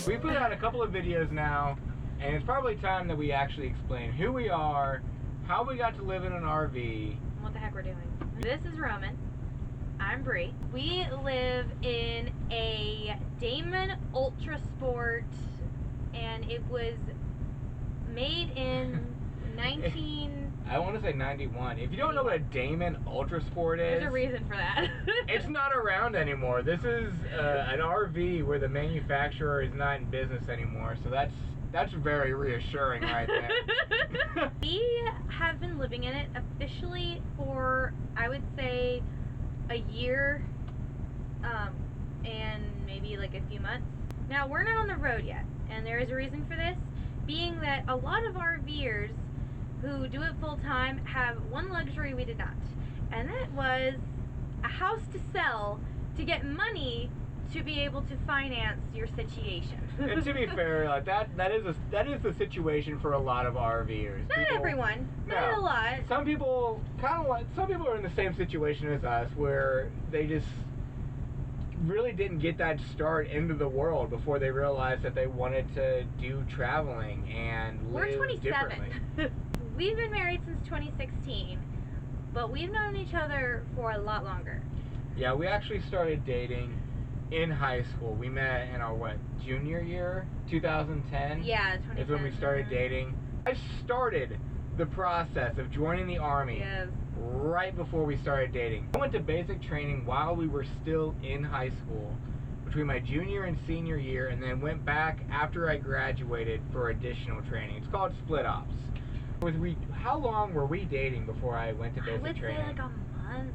We put out a couple of videos now, and it's probably time that we actually explain who we are, how we got to live in an RV, and what the heck we're doing. This is Roman. I'm Bree. We live in a Damon Ultra Sport, and it was made in 19... I want to say 91. If you don't know what a Damon Ultra Sport is... There's a reason for that. It's not around anymore. This is an RV where the manufacturer is not in business anymore, so that's very reassuring right there. We have been living in it officially for, I would say, a year and maybe like a few months. Now, we're not on the road yet, and there is a reason for this, being that a lot of RVers who do it full time have one luxury we did not, and that was a house to sell to get money to be able to finance your situation. And to be fair, like that is the situation for a lot of RVers. Not everyone, but a lot. Some people are in the same situation as us, where they just really didn't get that start into the world before they realized that they wanted to do traveling and live differently. We're 27. We've been married since 2016, but we've known each other for a lot longer. Yeah, we actually started dating in high school. We met in our, junior year? 2010? Yeah, 2010. Is when we started dating. I started the process of joining the Army right before we started dating. I went to basic training while we were still in high school, between my junior and senior year, and then went back after I graduated for additional training. It's called split ops. How long were we dating before I went to basic training? I would say like a month.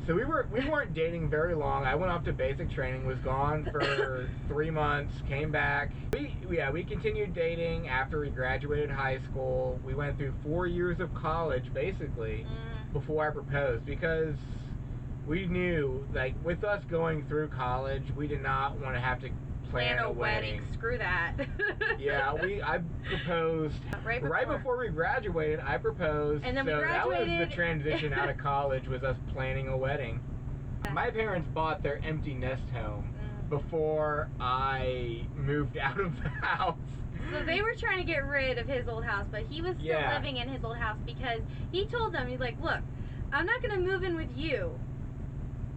So we weren't dating very long. I went off to basic training, was gone for 3 months, came back. We continued dating after we graduated high school. We went through 4 years of college basically before I proposed, because we knew, like, with us going through college, we did not want to have to plan a wedding. Screw that. Yeah, I proposed right before we graduated. I proposed, and then so we graduated. That was the transition out of college, was us planning a wedding. My parents bought their empty nest home before I moved out of the house. So they were trying to get rid of his old house, but he was still living in his old house, because he told them, he's like, look, I'm not going to move in with you.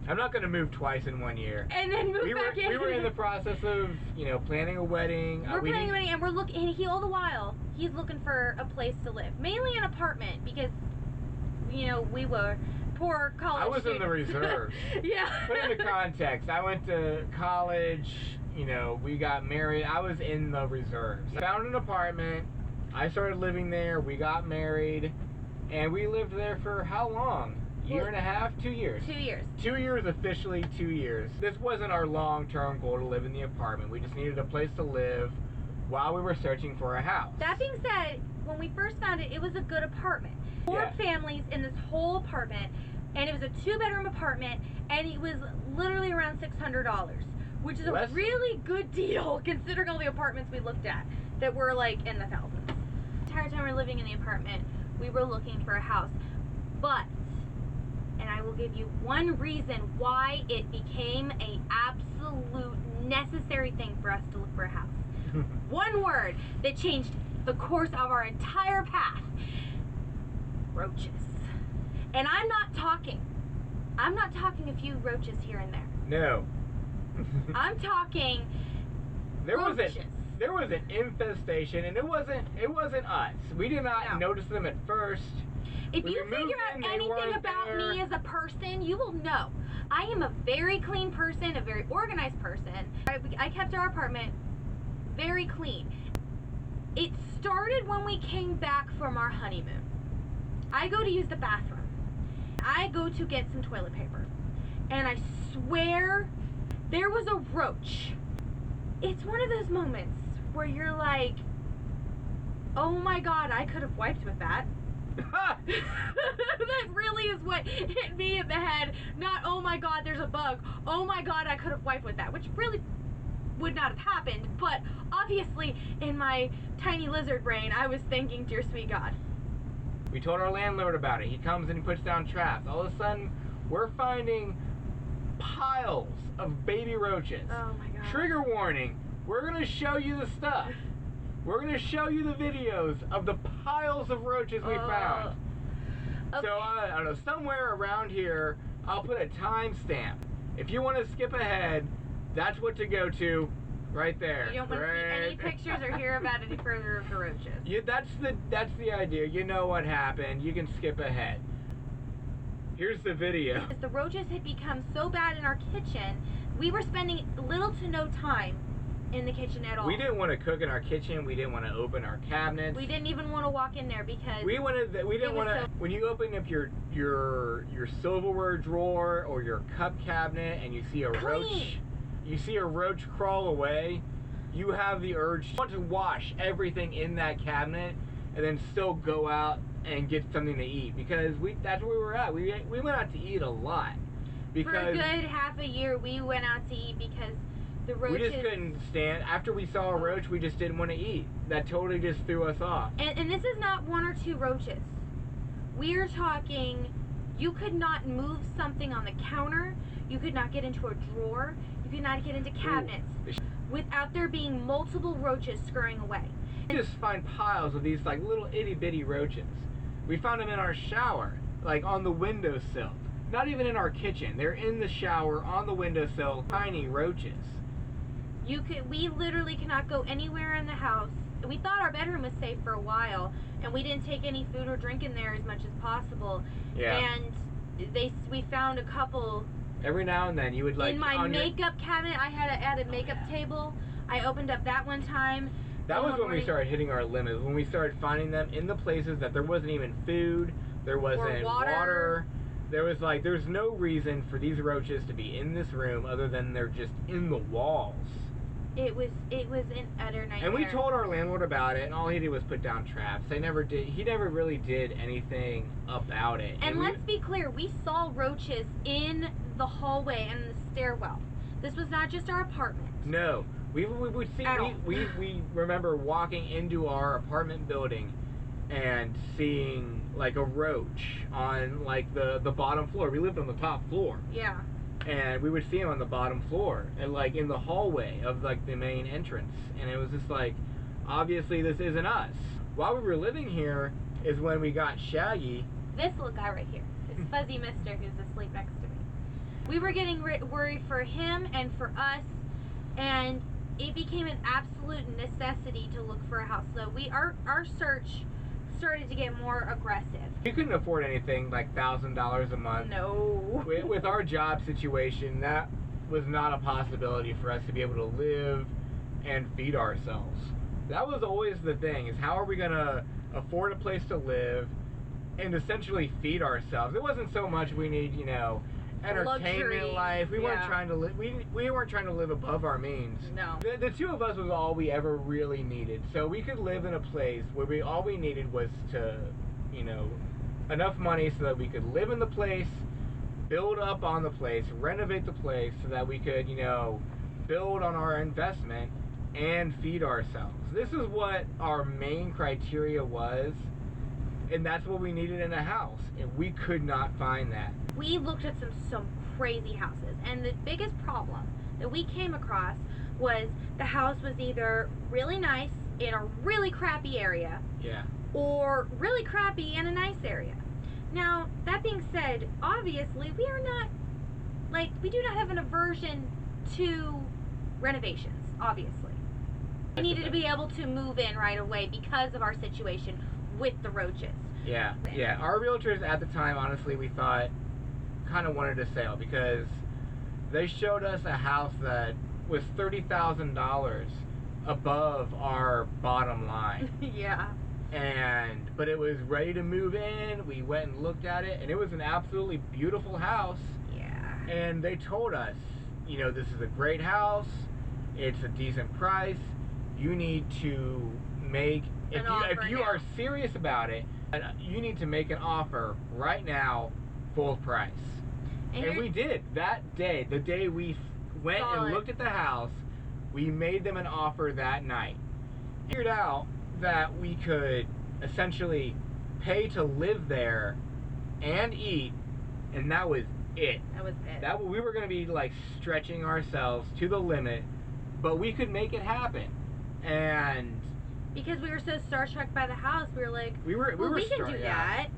I'm not going to move twice in 1 year. And then move back in. We were in the process of, planning a wedding. We're planning a wedding, and we're looking, and all the while, he's looking for a place to live. Mainly an apartment, because, we were poor college I was students. in the reserves. Yeah. Put into context, I went to college, we got married. I was in the reserves. I found an apartment. I started living there. We got married. And we lived there for how long? Year and a half? 2 years? 2 years. 2 years, officially 2 years. This wasn't our long-term goal to live in the apartment. We just needed a place to live while we were searching for a house. That being said, when we first found it, it was a good apartment. 4 families in this whole apartment, and it was a 2-bedroom apartment, and it was literally around $600, which is a really good deal considering all the apartments we looked at that were like in the thousands. The entire time we were living in the apartment, we were looking for a house, but, and I will give you one reason why it became an absolute necessary thing for us to look for a house. One word that changed the course of our entire path. Roaches. And I'm not talking a few roaches here and there. No. I'm talking roaches. There was an infestation, and it wasn't us. We did not notice them at first. If you figure out anything about me as a person, you will know. I am a very clean person, a very organized person. I kept our apartment very clean. It started when we came back from our honeymoon. I go to use the bathroom. I go to get some toilet paper. And I swear there was a roach. It's one of those moments where you're like, oh my God, I could have wiped with that. That really is what hit me in the head. Not, oh my God, there's a bug. Oh my God, I could have wiped with that, which really would not have happened. But obviously, in my tiny lizard brain, I was thinking, dear sweet God. We told our landlord about it. He comes and he puts down traps. All of a sudden, we're finding piles of baby roaches. Oh my God. Trigger warning, We're going to show you the stuff. We're going to show you the videos of the piles of roaches we found. Okay. So, I don't know, somewhere around here, I'll put a timestamp. If you want to skip ahead, that's what to go to right there. You don't want to see any pictures or hear about any further of the roaches. Yeah, that's the idea. You know what happened. You can skip ahead. Here's the video. The roaches had become so bad in our kitchen, we were spending little to no time in the kitchen at all. We didn't want to cook in our kitchen. We didn't want to open our cabinets. We didn't even want to walk in there because we didn't want to. When you open up your silverware drawer or your cup cabinet and you see a roach crawl away, you have the urge to wash everything in that cabinet and then still go out and get something to eat, because that's where we were at. We went out to eat a lot. Because for a good half a year we went out to eat because the roaches... We just couldn't stand. After we saw a roach, we just didn't want to eat. That totally just threw us off. And this is not one or two roaches. We're talking, you could not move something on the counter, you could not get into a drawer, you could not get into cabinets without there being multiple roaches scurrying away. You just find piles of these like little itty bitty roaches. We found them in our shower, like on the windowsill. Not even in our kitchen. They're in the shower, on the windowsill, tiny roaches. We literally cannot go anywhere in the house. We thought our bedroom was safe for a while, and we didn't take any food or drink in there as much as possible. Yeah. And we found a couple. Every now and then you would like... In my makeup cabinet, I had a makeup table. I opened up that one time. That was when we started hitting our limits. When we started finding them in the places that there wasn't even food, there wasn't water. There's no reason for these roaches to be in this room other than they're just in the walls. It was an utter nightmare. And we told our landlord about it, and all he did was put down traps. He never really did anything about it. And let's be clear, we saw roaches in the hallway and the stairwell. This was not just our apartment. No. We remember walking into our apartment building and seeing like a roach on like the bottom floor. We lived on the top floor. Yeah. And we would see him on the bottom floor and like in the hallway of like the main entrance. And it was just like, obviously this isn't us. While we were living here is when we got Shaggy. This little guy right here. This fuzzy mister who's asleep next to me. We were getting worried for him and for us, and it became an absolute necessity to look for a house. So our search started to get more aggressive. We couldn't afford anything like $1,000 a month. No. With our job situation, that was not a possibility for us to be able to live and feed ourselves. That was always the thing, is how are we going to afford a place to live and essentially feed ourselves? It wasn't so much we need, entertainment luxury life. We weren't trying to live. We weren't trying to live above our means. No. The two of us was all we ever really needed. So we could live in a place where all we needed was to, enough money so that we could live in the place, build up on the place, renovate the place so that we could, build on our investment and feed ourselves. This is what our main criteria was. And that's what we needed in a house, and we could not find that. We looked at some crazy houses, and the biggest problem that we came across was the house was either really nice in a really crappy area, yeah, or really crappy in a nice area. Now, that being said, obviously we do not have an aversion to renovations, obviously. We needed to be able to move in right away because of our situation with the roaches. Yeah. Our realtors at the time, honestly, we thought kind of wanted to sell because they showed us a house that was $30,000 above our bottom line. Yeah. But it was ready to move in. We went and looked at it, and it was an absolutely beautiful house. Yeah. And they told us, this is a great house. It's a decent price. You need to make... If you are serious about it, you need to make an offer right now, full price. And we did. That day, the day we went and looked at the house, we made them an offer that night. Figured out that we could essentially pay to live there and eat, and that was it. That was it. We were going to be like stretching ourselves to the limit but we could make it happen. And because we were so starstruck by the house, we were like, we can do yeah. that.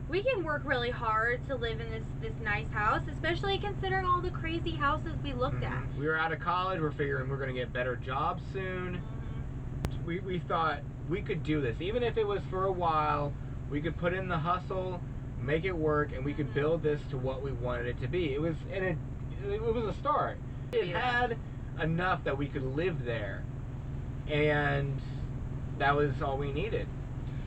We can work really hard to live in this nice house, especially considering all the crazy houses we looked at. We were out of college. We're figuring we're going to get better jobs soon. We thought we could do this. Even if it was for a while, we could put in the hustle, make it work, and we could build this to what we wanted it to be. It was a start. It had enough that we could live there. And that was all we needed.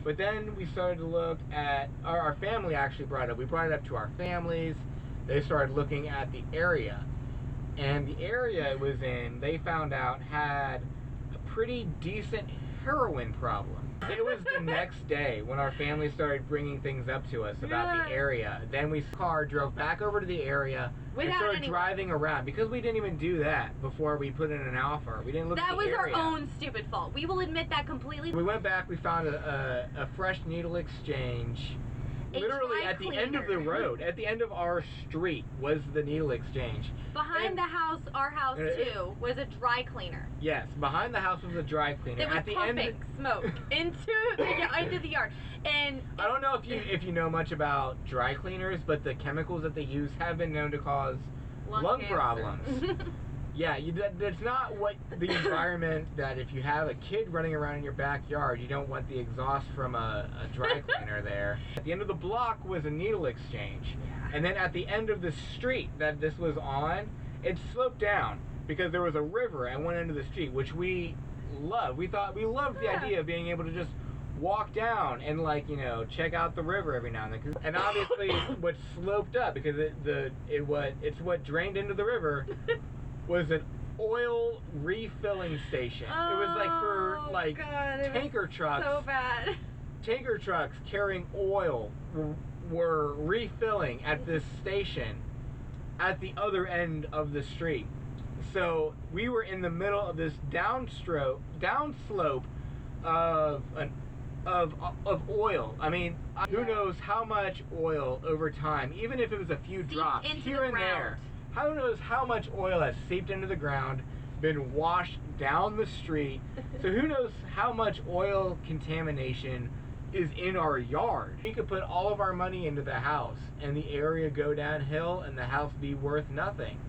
But then we started to look at, our family actually brought it up. We brought it up to our families. They started looking at the area. And the area it was in, they found out, had a pretty decent heroin problem. It was the next day when our family started bringing things up to us about the area. Then we drove back over to the area and started driving around, because we didn't even do that before we put in an offer. We didn't look at the area. That was our own stupid fault. We will admit that completely. We went back, we found a fresh needle exchange. Literally at the end of the road, at the end of our street, was the needle exchange. Behind the house, our house too, was a dry cleaner. Yes, behind the house was a dry cleaner. It was pumping smoke into the yard. And I don't know if you know much about dry cleaners, but the chemicals that they use have been known to cause lung problems. Yeah, that's not what the environment that if you have a kid running around in your backyard, you don't want the exhaust from a dry cleaner there. At the end of the block was a needle exchange. Yeah. And then at the end of the street that this was on, it sloped down because there was a river at one end of the street, which we loved. We loved the idea of being able to just walk down and check out the river every now and then. And obviously what sloped up, because it's what drained into the river, was an oil refilling station. Oh, it was for tanker trucks. So bad. Tanker trucks carrying oil were refilling at this station at the other end of the street. So we were in the middle of this downslope of oil. I mean, who knows how much oil over time, even if it was a few drops here and there. Who knows how much oil has seeped into the ground, been washed down the street. So who knows how much oil contamination is in our yard. We could put all of our money into the house and the area go downhill and the house be worth nothing.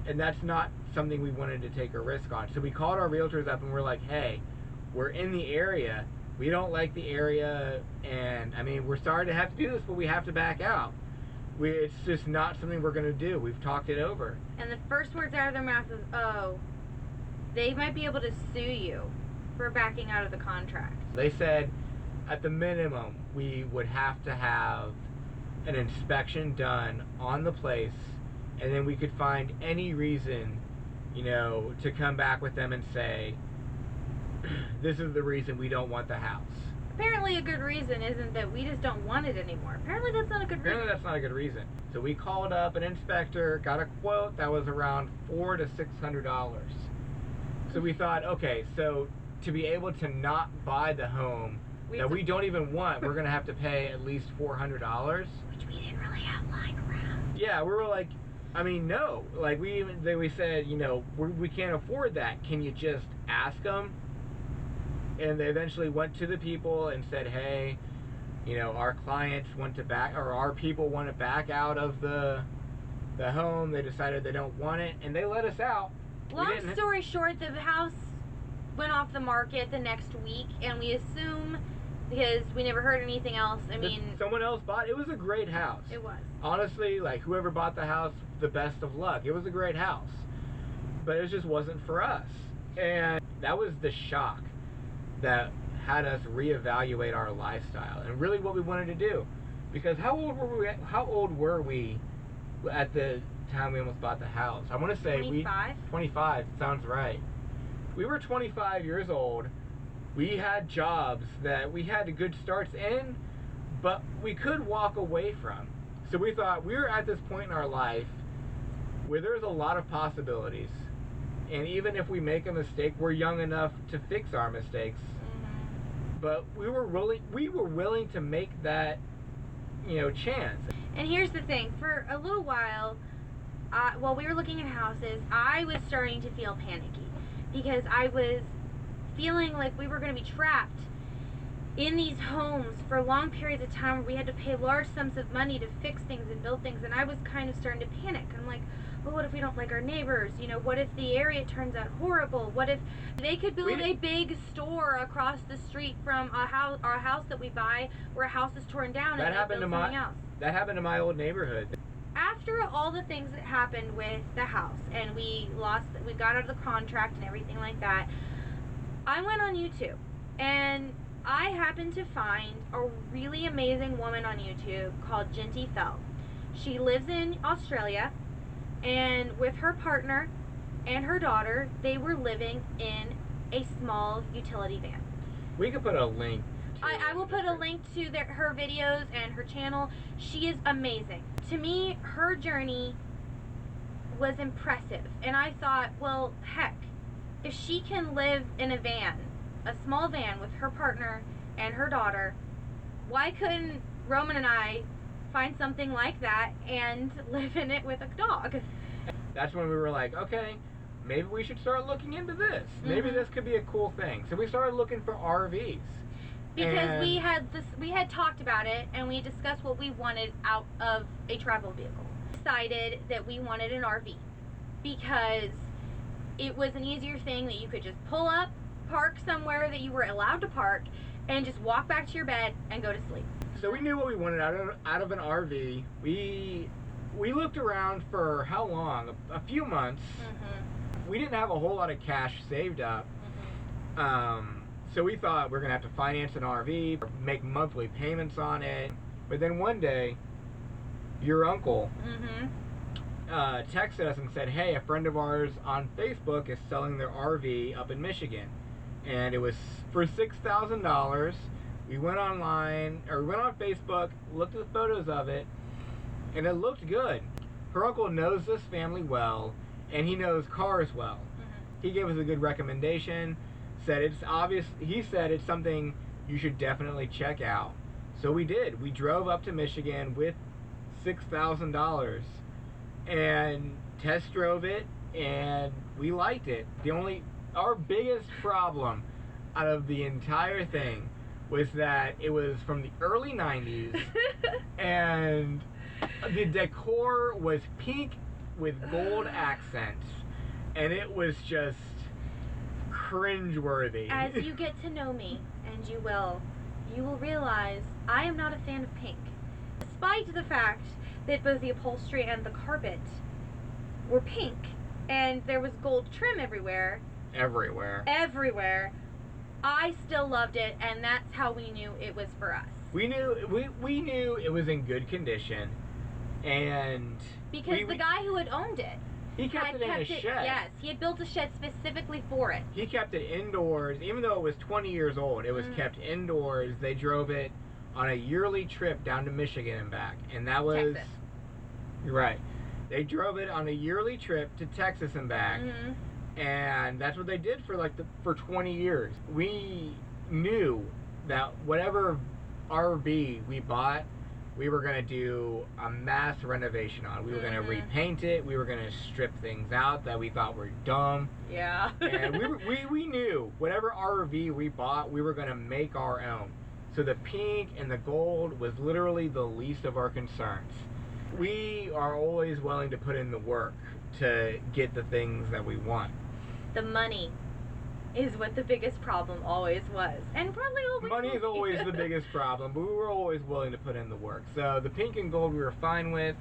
And that's not something we wanted to take a risk on. So we called our realtors up and we're like, hey, we're in the area. We don't like the area. And I mean, we're sorry to have to do this, but we have to back out. It's just not something we're going to do. We've talked it over. And the first words out of their mouth is, oh, they might be able to sue you for backing out of the contract. They said, at the minimum, we would have to have an inspection done on the place, and then we could find any reason, to come back with them and say, this is the reason we don't want the house. Apparently a good reason isn't that we just don't want it anymore. Apparently that's not a good reason. Apparently that's not a good reason. So we called up an inspector, got a quote that was around $400 to $600. So we thought, okay, so to be able to not buy the home that we don't even want, we're going to have to pay at least $400. Which we didn't really have lying around. Yeah, we were like, I mean, no. Like, we said, we can't afford that. Can you just ask them? And they eventually went to the people and said, hey, our clients our people want to back out of the home. They decided they don't want it, and they let us out. Long story short, the house went off the market the next week, and we assume, because we never heard anything else, someone else bought it. It was a great house. It was. Honestly, whoever bought the house, the best of luck. It was a great house. But it just wasn't for us. And that was the shock that had us reevaluate our lifestyle and really what we wanted to do. Because how old were we at the time we almost bought the house? I want to say 25? 25, sounds right. We were 25 years old. We had jobs that we had good starts in, but we could walk away from. So we thought we were at this point in our life where there's a lot of possibilities. And even if we make a mistake, we're young enough to fix our mistakes. But we were willing to make that, chance. And here's the thing: for a little while we were looking at houses, I was starting to feel panicky because I was feeling like we were going to be trapped in these homes for long periods of time where we had to pay large sums of money to fix things and build things, and I was kind of starting to panic. I'm like, well, what if we don't like our neighbors? You know, what if the area turns out horrible? What if they could build a big store across the street from our house that we buy, where a house is torn down, and they build something else? That happened to my old neighborhood. After all the things that happened with the house, and we got out of the contract and everything like that, I went on YouTube, and I happened to find a really amazing woman on YouTube called Jinty Fell. She lives in Australia, and with her partner and her daughter, they were living in a small utility van. We could put a link. I will put a link to her videos and her channel. She is amazing. To me, her journey was impressive, and I thought, well, heck, if she can live in a van, a small van with her partner and her daughter, why couldn't Roman and I find something like that and live in it with a dog? That's when we were like, okay, maybe we should start looking into this. Maybe this could be a cool thing. So we started looking for RVs. Because we had talked about it, and we discussed what we wanted out of a travel vehicle. Decided that we wanted an RV because it was an easier thing that you could just pull up, park somewhere that you were allowed to park, and just walk back to your bed and go to sleep. So we knew what we wanted out of an RV. We looked around for how long? A few months. We didn't have a whole lot of cash saved up. So we thought we're gonna have to finance an RV, make monthly payments on it. But then one day, your uncle texted us and said, hey, a friend of ours on Facebook is selling their RV up in Michigan. And it was for $6,000. We went on Facebook, looked at the photos of it, and it looked good. Her uncle knows this family well, and he knows cars well. He gave us a good recommendation, said it's obvious. He said it's something you should definitely check out. So we did. We drove up to Michigan with $6,000 and test drove it, and we liked it. Our biggest problem out of the entire thing was that it was from the early 90s and the decor was pink with gold accents, and it was just cringeworthy. As you get to know me, and you will realize I am not a fan of pink. Despite the fact that both the upholstery and the carpet were pink, and there was gold trim everywhere, I still loved it, and that's how we knew it was for us. We knew it was in good condition, and because the guy who had owned it, he kept it in a shed. Yes, he had built a shed specifically for it. He kept it indoors, even though it was 20 years old. It was kept indoors. They drove it on a yearly trip down to Michigan and back, and that was Texas. You're right. They drove it on a yearly trip to Texas and back. And that's what they did for 20 years. We knew that whatever RV we bought, we were going to do a mass renovation on. We were going to repaint it. We were going to strip things out that we thought were dumb. Yeah. And we knew whatever RV we bought, we were going to make our own. So the pink and the gold was literally the least of our concerns. We are always willing to put in the work to get the things that we want. The money is what the biggest problem always was, and probably always money is always the biggest problem, but we were always willing to put in the work. So the pink and gold we were fine with.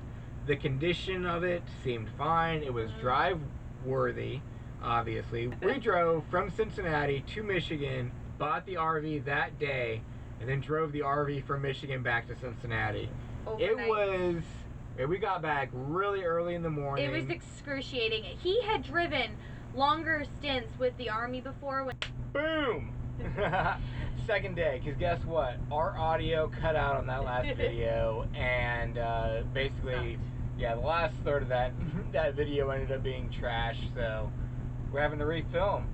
The condition of it seemed fine. It was drive worthy, obviously. We drove from Cincinnati to Michigan, bought the RV that day, and then drove the RV from Michigan back to Cincinnati. Overnight. We got back really early in the morning. It was excruciating. He had driven longer stints with the Army before. Boom! Second day, because guess what? Our audio cut out on that last video, and basically, the last third of that video ended up being trash, so we're having to refilm.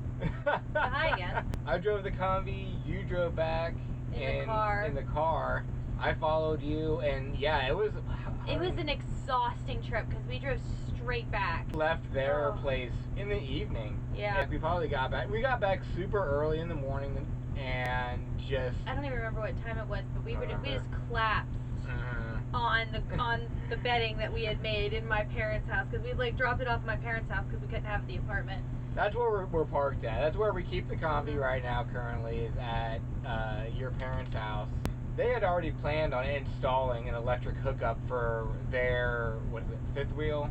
Hi again. I drove the Comvee, you drove back in the car. I followed you, and it was an exhausting trip because we drove straight back. Left their place in the evening. Yeah. And we probably got back. We got back super early in the morning and just. I don't even remember what time it was, but we just collapsed on the bedding that we had made in my parents' house because we like dropped it off at my parents' house because we couldn't have the apartment. That's where we're parked at. That's where we keep the Comvee right now. Currently is at your parents' house. They had already planned on installing an electric hookup for their, what is it, fifth wheel?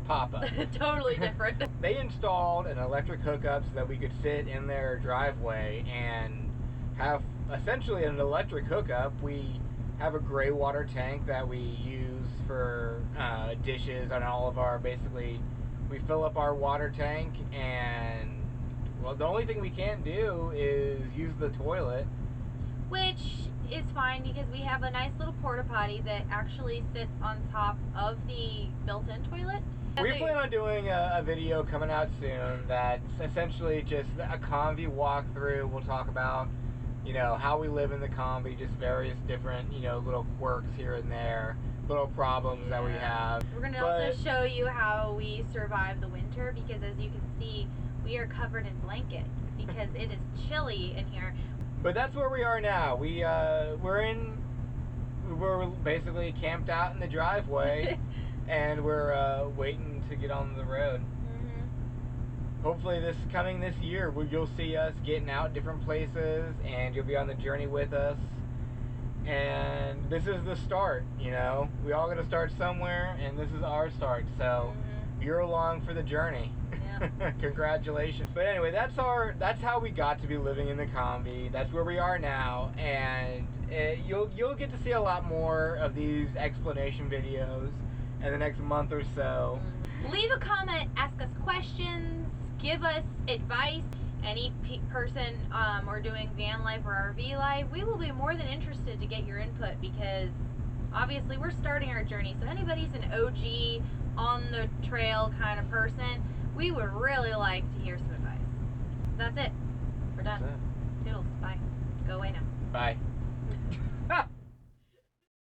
Pop-up. Totally different. They installed an electric hookup so that we could sit in their driveway and have essentially an electric hookup. We have a gray water tank that we use for dishes on all of our, basically, we fill up our water tank and, well, the only thing we can't do is use the toilet. Which is fine because we have a nice little porta potty that actually sits on top of the built-in toilet. We plan on doing a video coming out soon that's essentially just a Comvee walkthrough. We'll talk about, how we live in the Comvee, just various different, little quirks here and there, little problems that we have. We're going to also show you how we survive the winter because as you can see, we are covered in blankets because it is chilly in here. But that's where we are now. We're basically camped out in the driveway, and we're waiting to get on the road. Hopefully, this year, you'll see us getting out different places, and you'll be on the journey with us. And this is the start. We all got to start somewhere, and this is our start. So you're along for the journey. Congratulations. But anyway, that's how we got to be living in the Comvee. That's where we are now, and you'll get to see a lot more of these explanation videos in the next month or so. Leave a comment, ask us questions, give us advice. Any person or doing van life or RV life, we will be more than interested to get your input because obviously we're starting our journey. So anybody's an OG on the trail kind of person, we would really like to hear some advice. That's it. We're done. Toodles. Bye. Go away now. Bye.